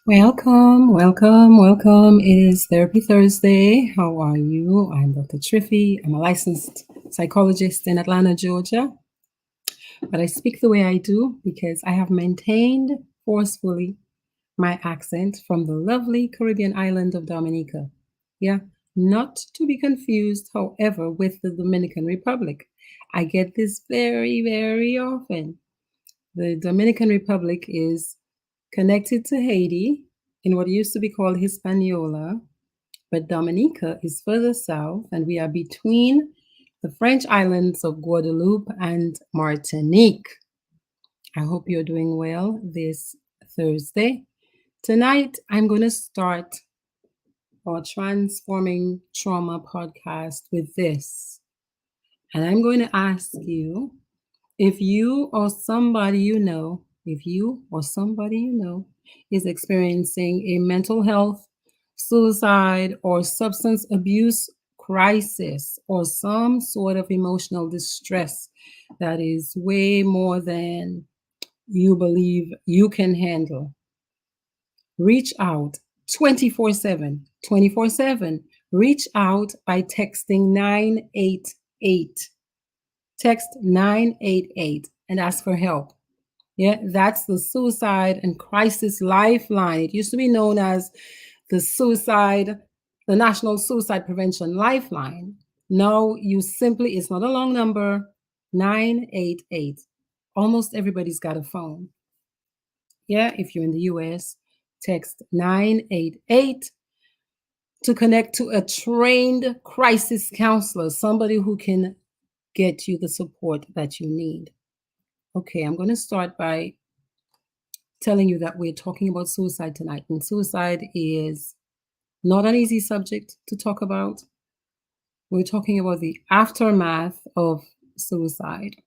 Welcome, welcome, welcome. It is Therapy Thursday. How are you? I'm Dr. Triffy. I'm a licensed psychologist in Atlanta, Georgia. But I speak the way I do because I have maintained forcefully my accent from the lovely Caribbean island of Dominica. Yeah, not to be confused, however, with the Dominican Republic. I get this very, very often. The Dominican Republic is connected to Haiti in what used to be called Hispaniola, but Dominica is further south, and we are between the French islands of Guadeloupe and Martinique. I hope you're doing well this Thursday. Tonight, I'm going to start our Transforming Trauma podcast with this. And I'm going to ask you if you or somebody you know is experiencing a mental health, suicide, or substance abuse crisis, or some sort of emotional distress that is way more than you believe you can handle, reach out 24/7. 24/7. Reach out by texting 988. Text 988 and ask for help. Yeah, that's the Suicide and Crisis Lifeline. It used to be known as the National Suicide Prevention Lifeline. Now it's not a long number, 988. Almost everybody's got a phone. Yeah, if you're in the US, text 988 to connect to a trained crisis counselor, somebody who can get you the support that you need. Okay, I'm going to start by telling you that we're talking about suicide tonight. And suicide is not an easy subject to talk about. We're talking about the aftermath of suicide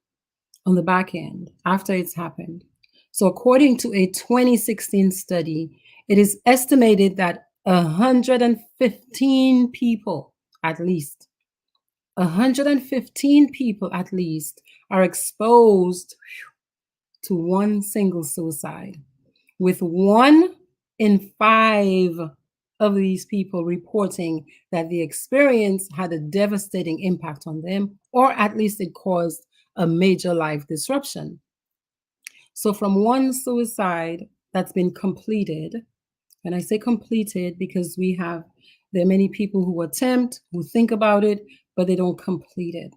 on the back end after it's happened. So, according to a 2016 study, it is estimated that 115 people at least, 115 people at least are exposed to one single suicide, with 1 in 5 of these people reporting that the experience had a devastating impact on them, or at least it caused a major life disruption. So, from one suicide that's been completed, and I say completed because there are many people who attempt, who think about it, but they don't complete it.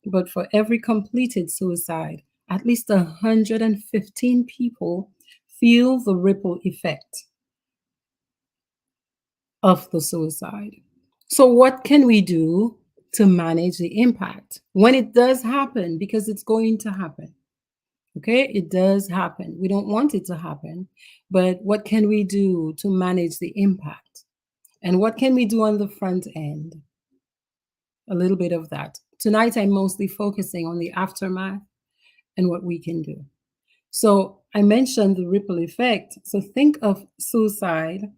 But for every completed suicide, at least 115 people feel the ripple effect of the suicide. So, what can we do to manage the impact when it does happen? Because it's going to happen. Okay, it does happen. We don't want it to happen, but what can we do to manage the impact? And what can we do on the front end? A little bit of that. Tonight, I'm mostly focusing on the aftermath and what we can do. So, I mentioned the ripple effect. So, think of suicide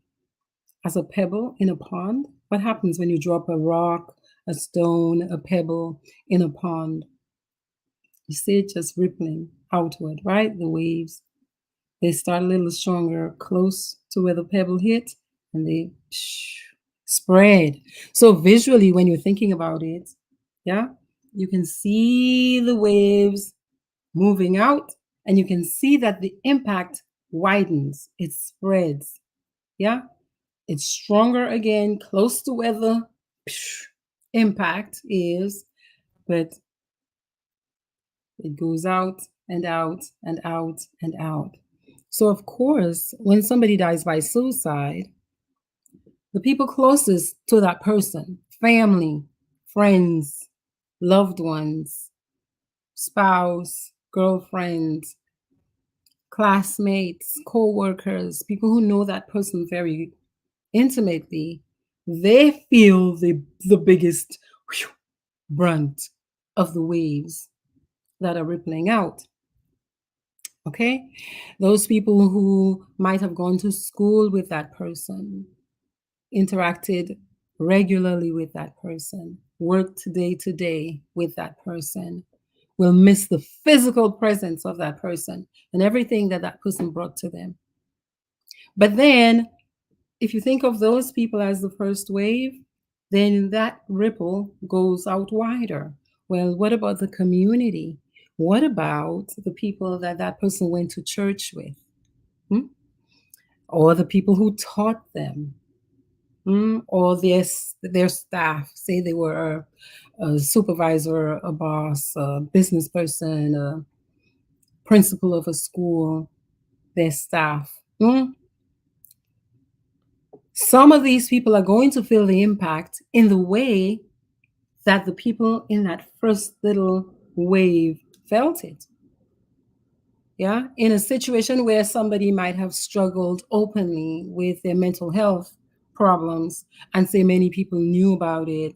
as a pebble in a pond. What happens when you drop a rock, a stone, a pebble in a pond? You see it just rippling outward, right? The waves, they start a little stronger close to where the pebble hit, and they spread. So visually, when you're thinking about it, yeah, you can see the waves moving out, and you can see that the impact widens, it spreads. Yeah, it's stronger again, close to where the impact is, but it goes out and out and out and out. So, of course, when somebody dies by suicide, the people closest to that person, family, friends, loved ones, spouse, girlfriend, classmates, co workers, people who know that person very intimately, they feel the biggest brunt of the waves that are rippling out. Okay? Those people who might have gone to school with that person, interacted regularly with that person, worked day to day with that person, will miss the physical presence of that person and everything that that person brought to them. But then, if you think of those people as the first wave, then that ripple goes out wider. Well, what about the community? What about the people that that person went to church with? Hmm? Or the people who taught them? Or their staff? Say they were a supervisor, a boss, a business person, a principal of a school, their staff. Some of these people are going to feel the impact in the way that the people in that first little wave felt it. Yeah. In a situation where somebody might have struggled openly with their mental health problems and say many people knew about it,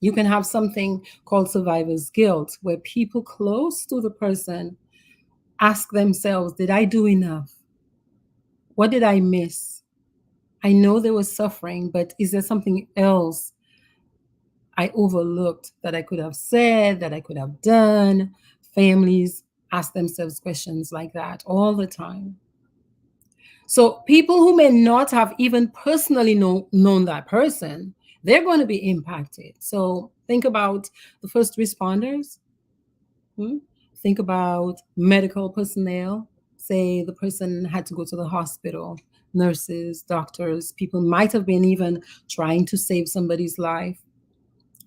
you can have something called survivor's guilt, where people close to the person ask themselves, did I do enough? What did I miss? I know there was suffering, but is there something else I overlooked that I could have said, that I could have done? Families ask themselves questions like that all the time. So people who may not have even personally known that person, they're going to be impacted. So think about the first responders. Hmm? Think about medical personnel. Say the person had to go to the hospital, nurses, doctors, people might have been even trying to save somebody's life,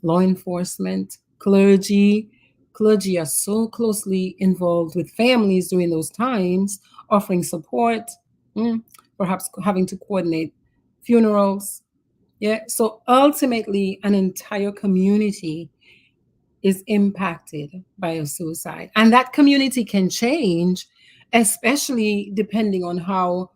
law enforcement, clergy. Clergy are so closely involved with families during those times, offering support, mm, perhaps having to coordinate funerals. Yeah. So ultimately, an entire community is impacted by a suicide. And that community can change, especially depending on how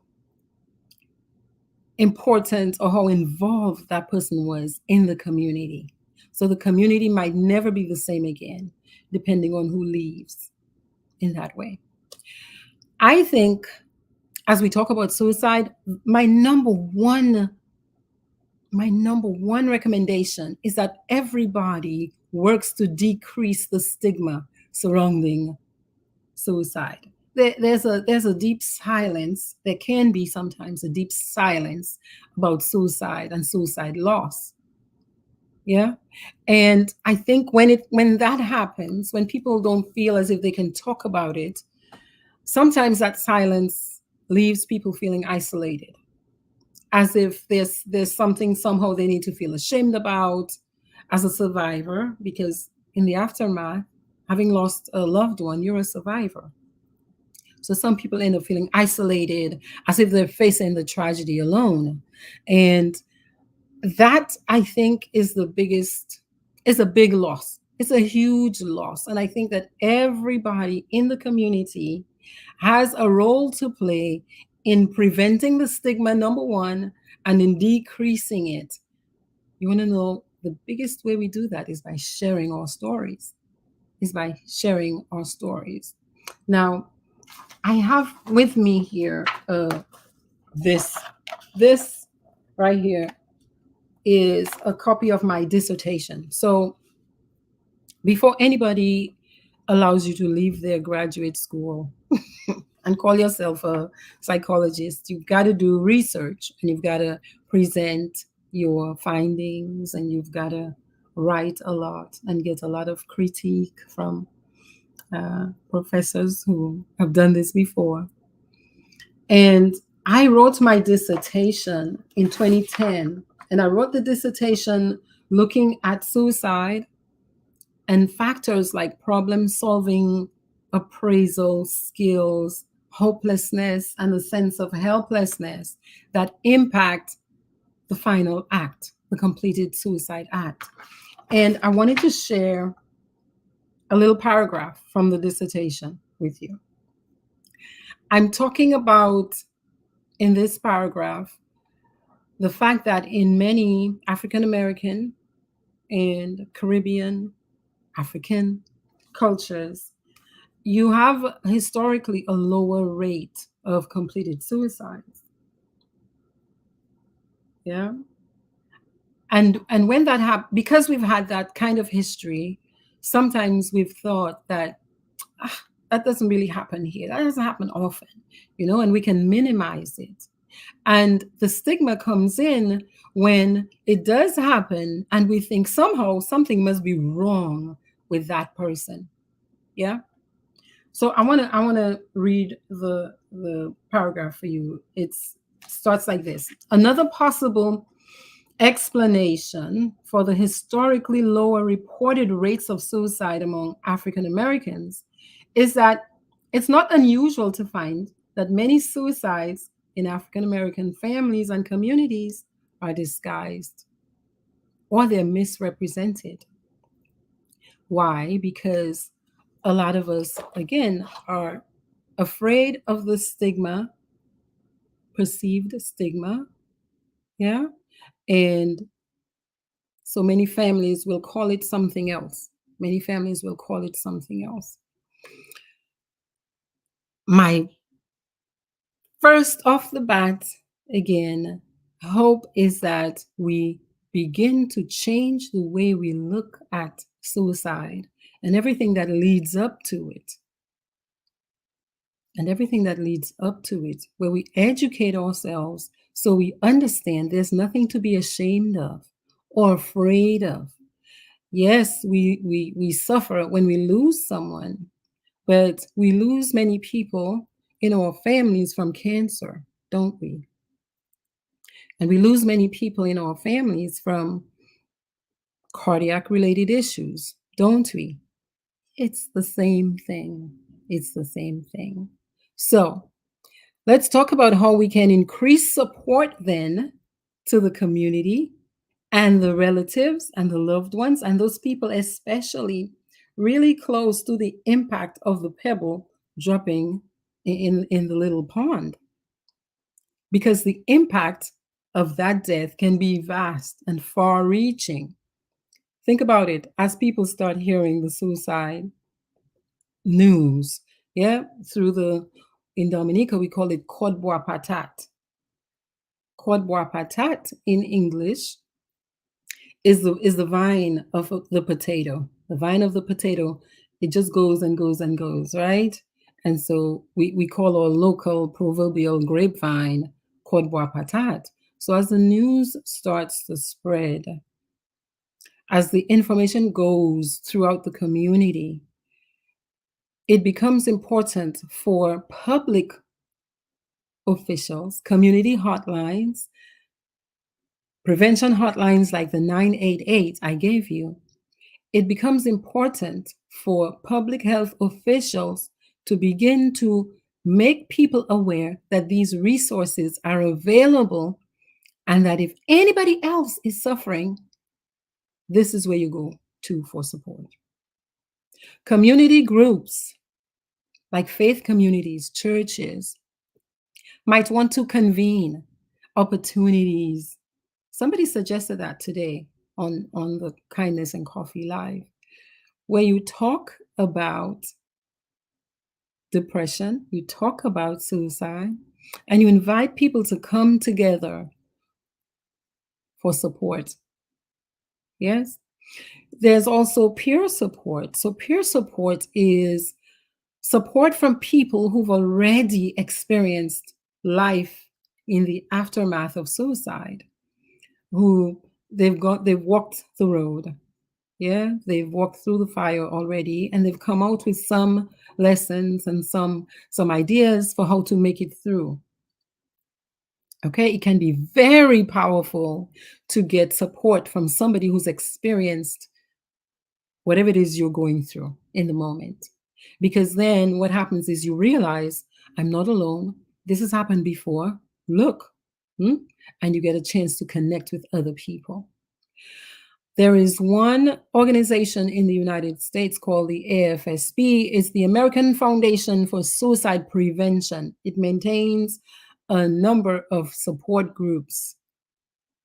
important or how involved that person was in the community. So the community might never be the same again, depending on who leaves in that way. I think as we talk about suicide, my number one recommendation is that everybody works to decrease the stigma surrounding suicide. There's a deep silence. There can be sometimes a deep silence about suicide and suicide loss. Yeah. And I think when that happens, when people don't feel as if they can talk about it, sometimes that silence leaves people feeling isolated, as if there's something somehow they need to feel ashamed about as a survivor, because in the aftermath, having lost a loved one, you're a survivor. So some people end up feeling isolated, as if they're facing the tragedy alone. And that, I think, is a big loss. It's a huge loss. And I think that everybody in the community has a role to play in preventing the stigma, number one, and in decreasing it. You want to know the biggest way we do that is by sharing our stories. Now, I have with me here this this right here is a copy of my dissertation. So before anybody allows you to leave their graduate school and call yourself a psychologist, you've got to do research and you've got to present your findings and you've got to write a lot and get a lot of critique from professors who have done this before. And I wrote my dissertation in 2010, and I wrote the dissertation looking at suicide and factors like problem solving, appraisal skills, hopelessness, and a sense of helplessness that impact the final act, the completed suicide act. And I wanted to share a little paragraph from the dissertation with you. I'm talking about, in this paragraph, the fact that in many African American and Caribbean, African cultures, you have historically a lower rate of completed suicides. Yeah. And when that happens, because we've had that kind of history, sometimes we've thought that that doesn't really happen here. That doesn't happen often, and we can minimize it. And the stigma comes in when it does happen and we think somehow something must be wrong with that person. Yeah. So I want to read the paragraph for you. It starts like this. Another possible explanation for the historically lower reported rates of suicide among African Americans is that it's not unusual to find that many suicides in African American families and communities are disguised or they're misrepresented. Why? Because a lot of us, again, are afraid of the stigma, perceived stigma. Yeah. And so many families will call it something else. Many families will call it something else. My first off the bat, again, hope is that we begin to change the way we look at suicide and everything that leads up to it. And everything that leads up to it, where we educate ourselves so we understand there's nothing to be ashamed of or afraid of. Yes, we suffer when we lose someone, but we lose many people in our families from cancer, don't we? And we lose many people in our families from cardiac related issues, don't we? It's the same thing. It's the same thing. So let's talk about how we can increase support then to the community and the relatives and the loved ones and those people, especially really close to the impact of the pebble dropping in the little pond. Because the impact of that death can be vast and far reaching. Think about it as people start hearing the suicide news, yeah, through in Dominica, we call it code bois patat. Code bois patat in English is the vine of the potato. The vine of the potato, it just goes and goes and goes, right? And so we call our local proverbial grapevine code bois patat. So as the news starts to spread, as the information goes throughout the community, it becomes important for public officials, community hotlines, prevention hotlines like the 988 I gave you. It becomes important for public health officials to begin to make people aware that these resources are available and that if anybody else is suffering, this is where you go to for support. Community groups like faith communities, churches, might want to convene opportunities. Somebody suggested that today on the Kindness and Coffee Live, where you talk about depression, you talk about suicide, and you invite people to come together for support. Yes? There's also peer support. So, peer support is support from people who've already experienced life in the aftermath of suicide, who they've walked the road. Yeah, they've walked through the fire already and they've come out with some lessons and some ideas for how to make it through. Okay, it can be very powerful to get support from somebody who's experienced whatever it is you're going through in the moment. Because then what happens is you realize, I'm not alone. This has happened before. Look. And you get a chance to connect with other people. There is one organization in the United States called the AFSP. It's the American Foundation for Suicide Prevention. It maintains a number of support groups,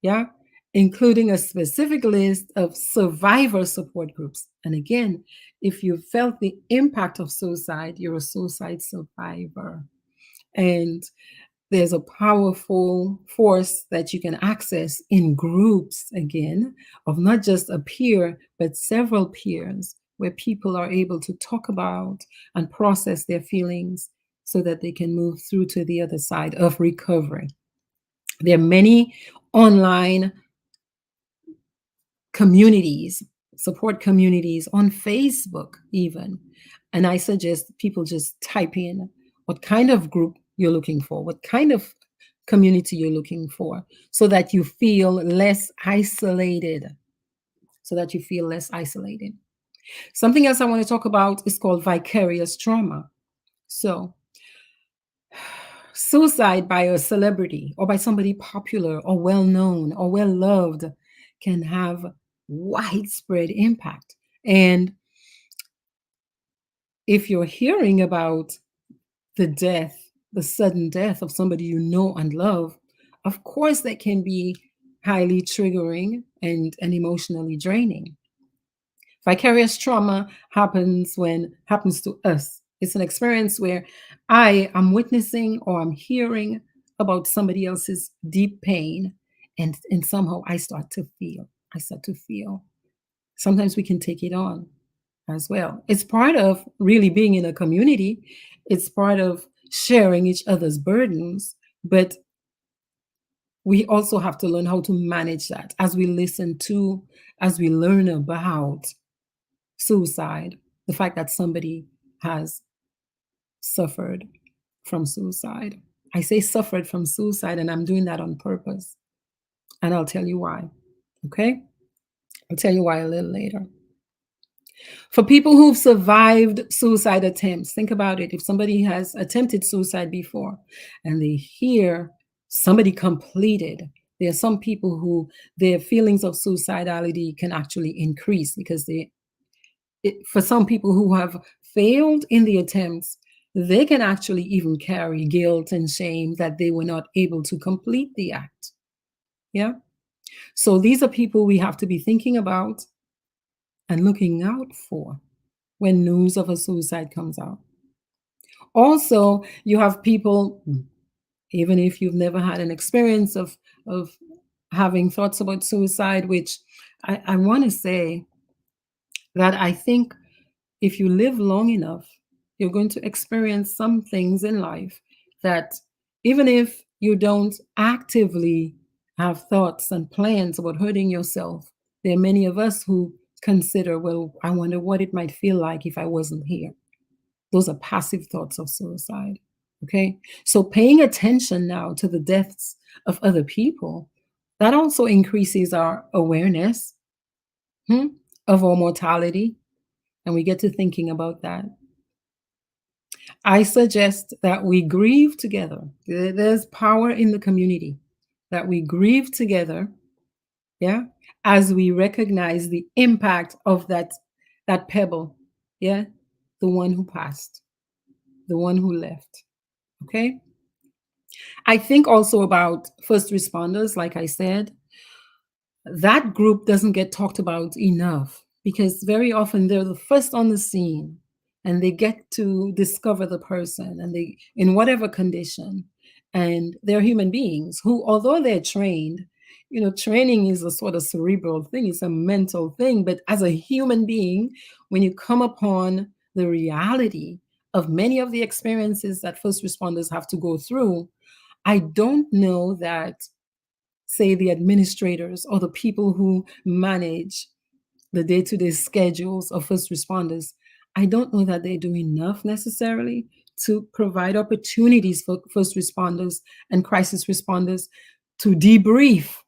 yeah, including a specific list of survivor support groups. And again, if you felt the impact of suicide, you're a suicide survivor. And there's a powerful force that you can access in groups, again, of not just a peer, but several peers, where people are able to talk about and process their feelings so that they can move through to the other side of recovery. There are many online communities, support communities on Facebook, even. And I suggest people just type in what kind of group you're looking for, what kind of community you're looking for, so that you feel less isolated. So that you feel less isolated. Something else I want to talk about is called vicarious trauma. So, suicide by a celebrity or by somebody popular or well known or well loved can have widespread impact. And if you're hearing about the death, the sudden death of somebody you know and love, of course, that can be highly triggering and emotionally draining. Vicarious trauma happens to us. It's an experience where I am witnessing or I'm hearing about somebody else's deep pain, and somehow I start to feel. I start to feel. Sometimes we can take it on as well. It's part of really being in a community. It's part of sharing each other's burdens, but we also have to learn how to manage that as we listen to, as we learn about suicide, the fact that somebody has suffered from suicide. I say suffered from suicide, and I'm doing that on purpose. And I'll tell you why. Okay? I'll tell you why a little later. For people who've survived suicide attempts, think about it. If somebody has attempted suicide before and they hear somebody completed, there are some people who their feelings of suicidality can actually increase because for some people who have failed in the attempts, they can actually even carry guilt and shame that they were not able to complete the act. Yeah. So these are people we have to be thinking about and looking out for when news of a suicide comes out. Also, you have people, even if you've never had an experience of having thoughts about suicide, which I want to say that I think if you live long enough, you're going to experience some things in life that, even if you don't actively have thoughts and plans about hurting yourself, there are many of us who consider, well, I wonder what it might feel like if I wasn't here. Those are passive thoughts of suicide. Okay. So paying attention now to the deaths of other people, that also increases our awareness hmm, of our mortality. And we get to thinking about that. I suggest that we grieve together. There's power in the community, that we grieve together, yeah, as we recognize the impact of that pebble, yeah, the one who passed, the one who left. Okay. I think also about first responders, like I said, that group doesn't get talked about enough because very often they're the first on the scene and they get to discover the person and they in whatever condition, and they're human beings who, although they're trained, training is a sort of cerebral thing, it's a mental thing, but as a human being, when you come upon the reality of many of the experiences that first responders have to go through, I don't know that, say, the administrators or the people who manage the day-to-day schedules of first responders, I don't know that they do enough necessarily to provide opportunities for first responders and crisis responders to debrief,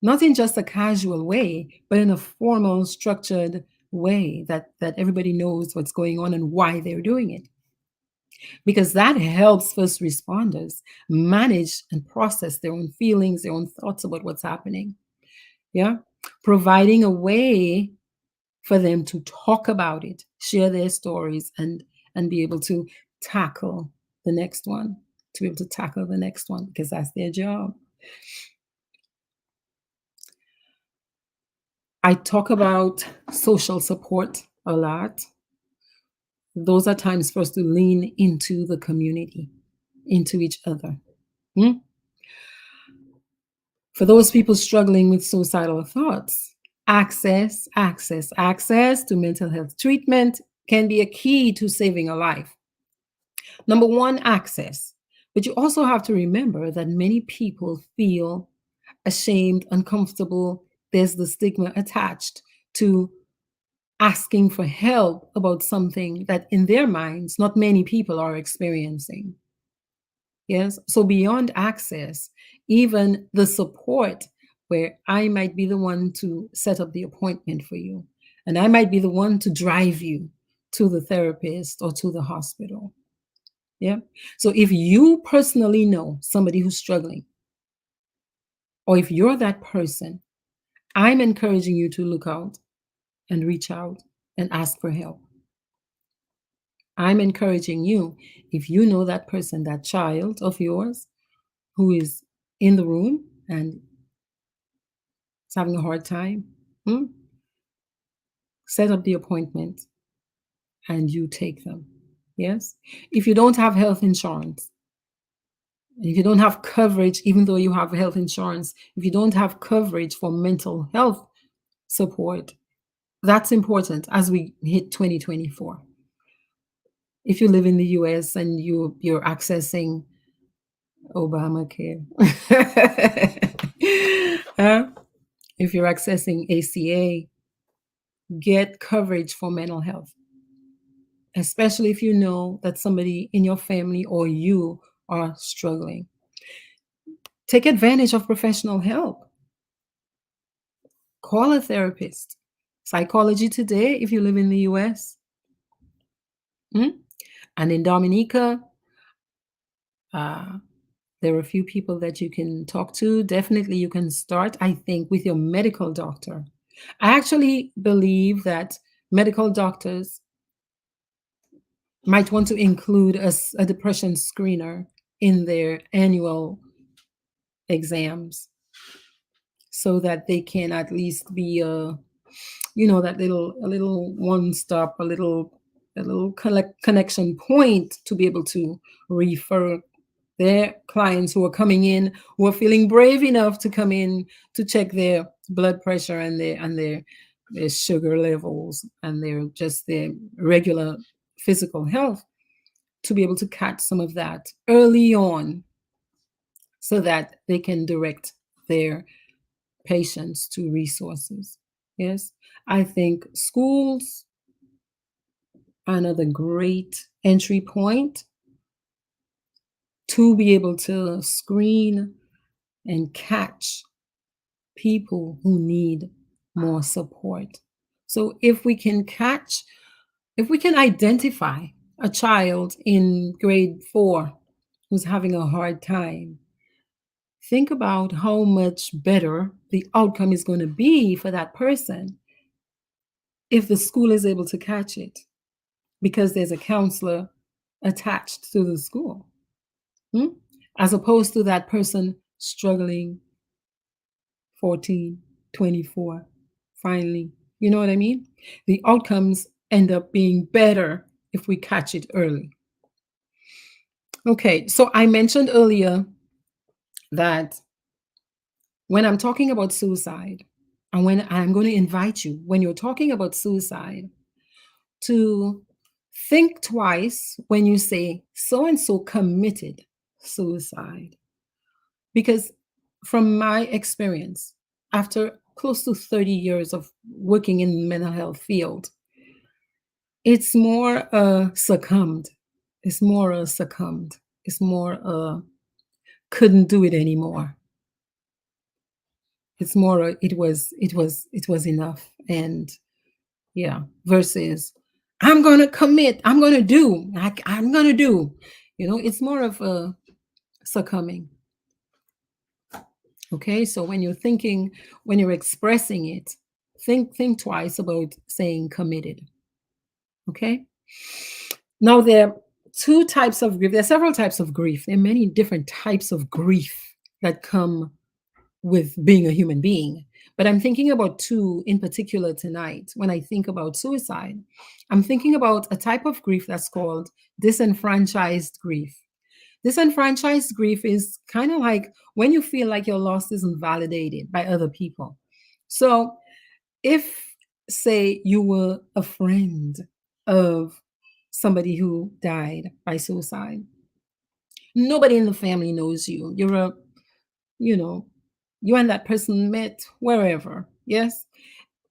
not in just a casual way, but in a formal, structured way that everybody knows what's going on and why they're doing it, because that helps first responders manage and process their own feelings, their own thoughts about what's happening. Yeah. Providing a way for them to talk about it, share their stories, and be able to tackle the next one, to be able to tackle the next one, because that's their job. I talk about social support a lot. Those are times for us to lean into the community, into each other. Hmm? For those people struggling with suicidal thoughts, access to mental health treatment can be a key to saving a life. Number one, access. But you also have to remember that many people feel ashamed, uncomfortable. There's the stigma attached to asking for help about something that in their minds, not many people are experiencing. Yes. So beyond access, even the support where I might be the one to set up the appointment for you, and I might be the one to drive you to the therapist or to the hospital. Yeah. So if you personally know somebody who's struggling, or if you're that person, I'm encouraging you to look out and reach out and ask for help. I'm encouraging you, if you know that person, that child of yours who is in the room and is having a hard time, hmm, set up the appointment and you take them. Yes. If you don't have health insurance, if you don't have coverage, even though you have health insurance, if you don't have coverage for mental health support, that's important as we hit 2024. If you live in the US and you're accessing Obamacare, huh? If you're accessing ACA, get coverage for mental health, especially if you know that somebody in your family or you are struggling. Take advantage of professional help. Call a therapist. Psychology Today, if you live in the US. And in Dominica, uh, there are a few people that you can talk to. Definitely, you can start, I think, with your medical doctor. I actually believe that medical doctors might want to include a depression screener in their annual exams so that they can at least be that little one stop, a little connection point to be able to refer their clients who are coming in, who are feeling brave enough to come in to check their blood pressure and their sugar levels and their regular physical health, to be able to catch some of that early on so that they can direct their patients to resources. Yes, I think schools are another great entry point to be able to screen and catch people who need more support. So if we can identify a child in grade 4 who's having a hard time, think about how much better the outcome is going to be for that person if the school is able to catch it because there's a counselor attached to the school, hmm? As opposed to that person struggling 14, 24, finally. You know what I mean? The outcomes end up being better if we catch it early. Okay, so I mentioned earlier that when I'm talking about suicide, and when I'm going to invite you, when you're talking about suicide, to think twice when you say so and so committed suicide. Because from my experience, after close to 30 years of working in the mental health field, it's more succumbed. It's more succumbed. It's more couldn't do it anymore. It's more it was enough. And yeah, versus I'm gonna commit, I'm gonna do. It's more of a succumbing. Okay, so when you're expressing it, think twice about saying committed. Okay. Now there are two types of grief. There are several types of grief. There are many different types of grief that come with being a human being. But I'm thinking about two in particular tonight. When I think about suicide, I'm thinking about a type of grief that's called disenfranchised grief. Disenfranchised grief is kind of like when you feel like your loss isn't validated by other people. So, if, say, you were a friend of somebody who died by suicide, Nobody in the family knows you. You're a, you know, you and that person met wherever. Yes.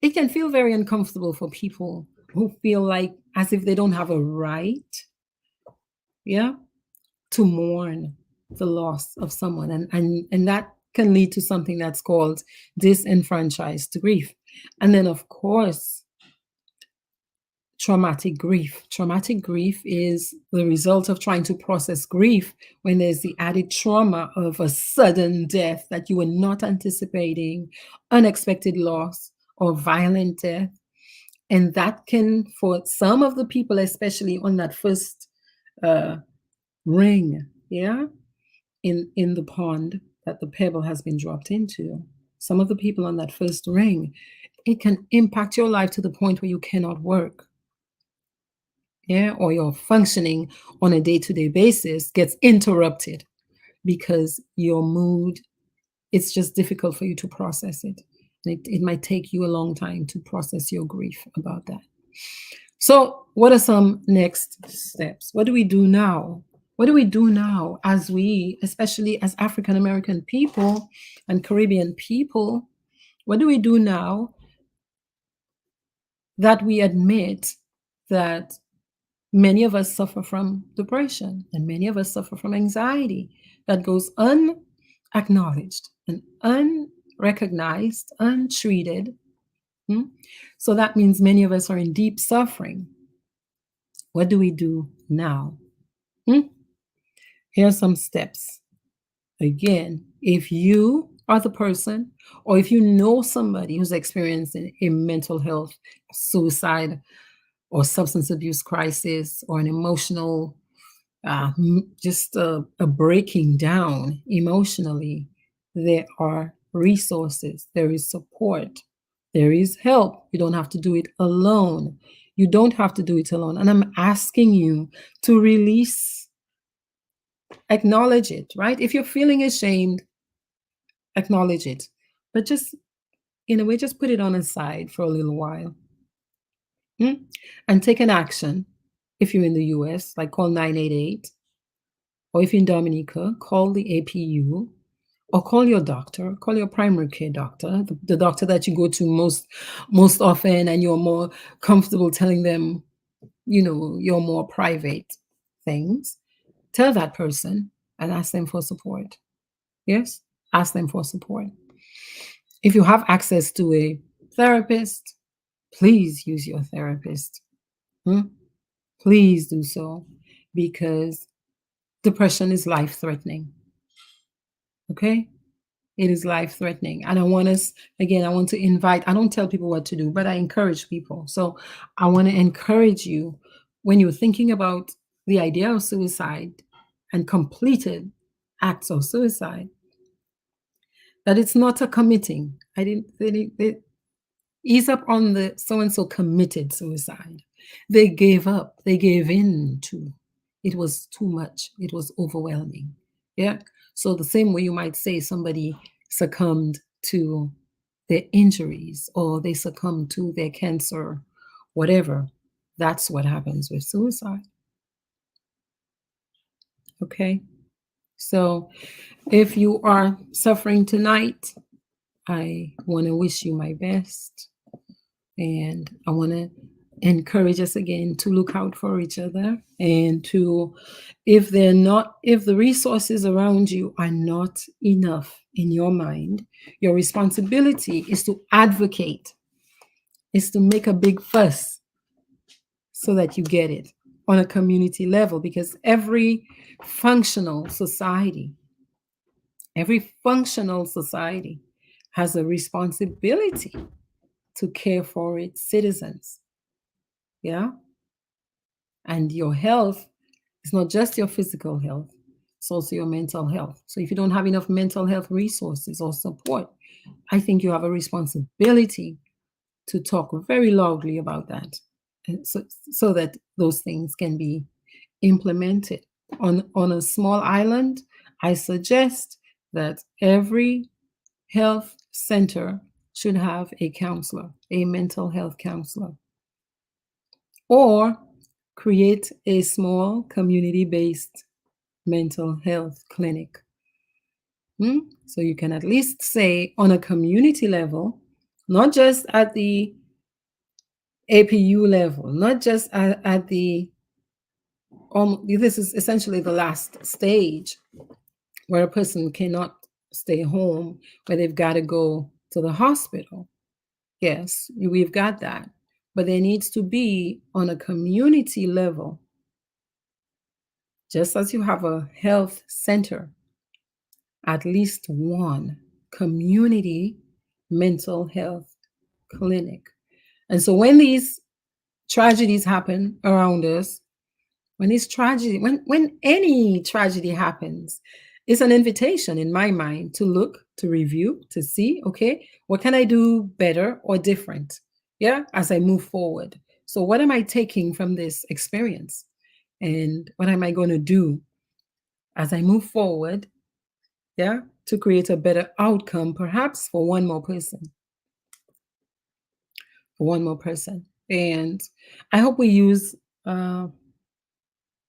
It can feel very uncomfortable for people who feel like as if they don't have a right, yeah, to mourn the loss of someone. And that can lead to something that's called disenfranchised grief. And then of course, traumatic grief. Traumatic grief is the result of trying to process grief when there's the added trauma of a sudden death that you were not anticipating, unexpected loss, or violent death. And that can, for some of the people, especially on that first uh, ring, yeah, in the pond that the pebble has been dropped into, some of the people on that first ring, it can impact your life to the point where you cannot work, yeah, or your functioning on a day-to-day basis gets interrupted because your mood, it's just difficult for you to process it. It might take you a long time to process your grief about that. So what are some next steps? What do we do now? What do we do now as we, especially as African American people and Caribbean people, what do we do now that we admit that many of us suffer from depression and many of us suffer from anxiety that goes unacknowledged and unrecognized, untreated? So that means many of us are in deep suffering. What do we do now? Here are some steps. Again, if you are the person, or if you know somebody who's experiencing a mental health, suicide, or substance abuse crisis, or an emotional, just a breaking down emotionally, there are resources, there is support, there is help. You don't have to do it alone. You don't have to do it alone. And I'm asking you to release, acknowledge it, right? If you're feeling ashamed, acknowledge it. But just, in a way, just put it on a side for a little while. And take an action. If you're in the US, like call 988, or if you're in Dominica, call the APU, or call your doctor, call your primary care doctor, the doctor that you go to most often, and you're more comfortable telling them, your more private things. Tell that person and ask them for support. Yes, ask them for support. If you have access to a therapist, please use your therapist. Please do so, because depression is life-threatening. Okay? It is life-threatening. And I want to invite, I don't tell people what to do, but I encourage people. So I want to encourage you, when you're thinking about the idea of suicide and completed acts of suicide, that it's not a committing. They ease up on the so-and-so committed suicide. They gave up. They gave in to. It was too much. It was overwhelming. Yeah. So the same way you might say somebody succumbed to their injuries, or they succumbed to their cancer, whatever. That's what happens with suicide. Okay. So if you are suffering tonight, I want to wish you my best. And I want to encourage us again to look out for each other, and to, if the resources around you are not enough in your mind, your responsibility is to advocate, is to make a big fuss so that you get it on a community level, because every functional society has a responsibility to care for its citizens. Yeah. And your health is not just your physical health, it's also your mental health. So if you don't have enough mental health resources or support, I think you have a responsibility to talk very loudly about that, so that those things can be implemented. On a small island, I suggest that every health center should have a counselor, a mental health counselor, or create a small community-based mental health clinic. So you can at least say on a community level, not just at the APU level, not just at the, this is essentially the last stage where a person cannot stay home, where they've got to go to the hospital. Yes, we've got that. But there needs to be on a community level, just as you have a health center, at least one community mental health clinic. And so when these tragedies happen around us, when any tragedy happens, it's an invitation in my mind to look, to review, to see, okay, what can I do better or different? Yeah, as I move forward. So what am I taking from this experience? And what am I going to do as I move forward? Yeah, to create a better outcome, perhaps for one more person. For one more person. And I hope we use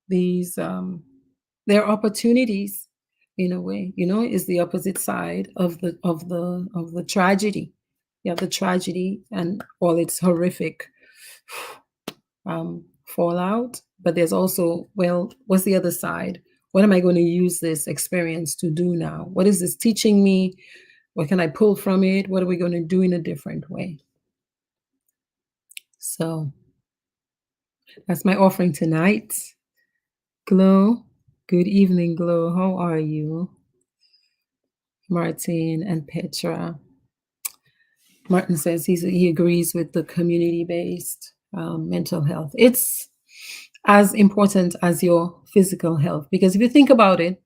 these their opportunities in a way, is the opposite side of the tragedy. Yeah, the tragedy and all its horrific fallout. But there's also, well, what's the other side? What am I going to use this experience to do now? What is this teaching me? What can I pull from it? What are we going to do in a different way? So that's my offering tonight. Glow, good evening, Glow. How are you? Martin and Petra. Martin says he agrees with the community-based mental health. It's as important as your physical health, because if you think about it,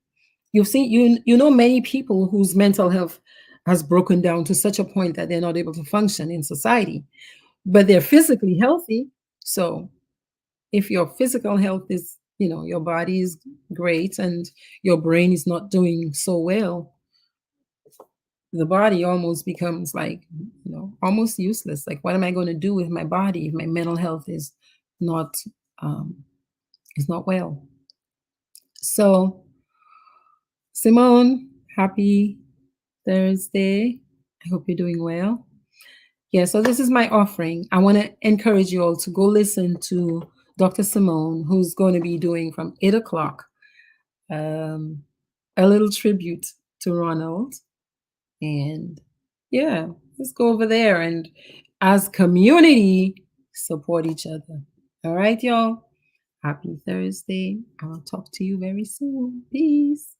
you've seen you know many people whose mental health has broken down to such a point that they're not able to function in society, but they're physically healthy. So if your physical health is, your body is great and your brain is not doing so well, the body almost becomes like, almost useless. Like, what am I going to do with my body if my mental health not is not well? So, Simone, happy Thursday. I hope you're doing well. Yeah, so this is my offering. I want to encourage you all to go listen to Dr. Simone, who's going to be doing from 8 o'clock a little tribute to Ronald. And yeah, let's go over there and as community support each other. All right, y'all. Happy Thursday. I'll talk to you very soon. Peace.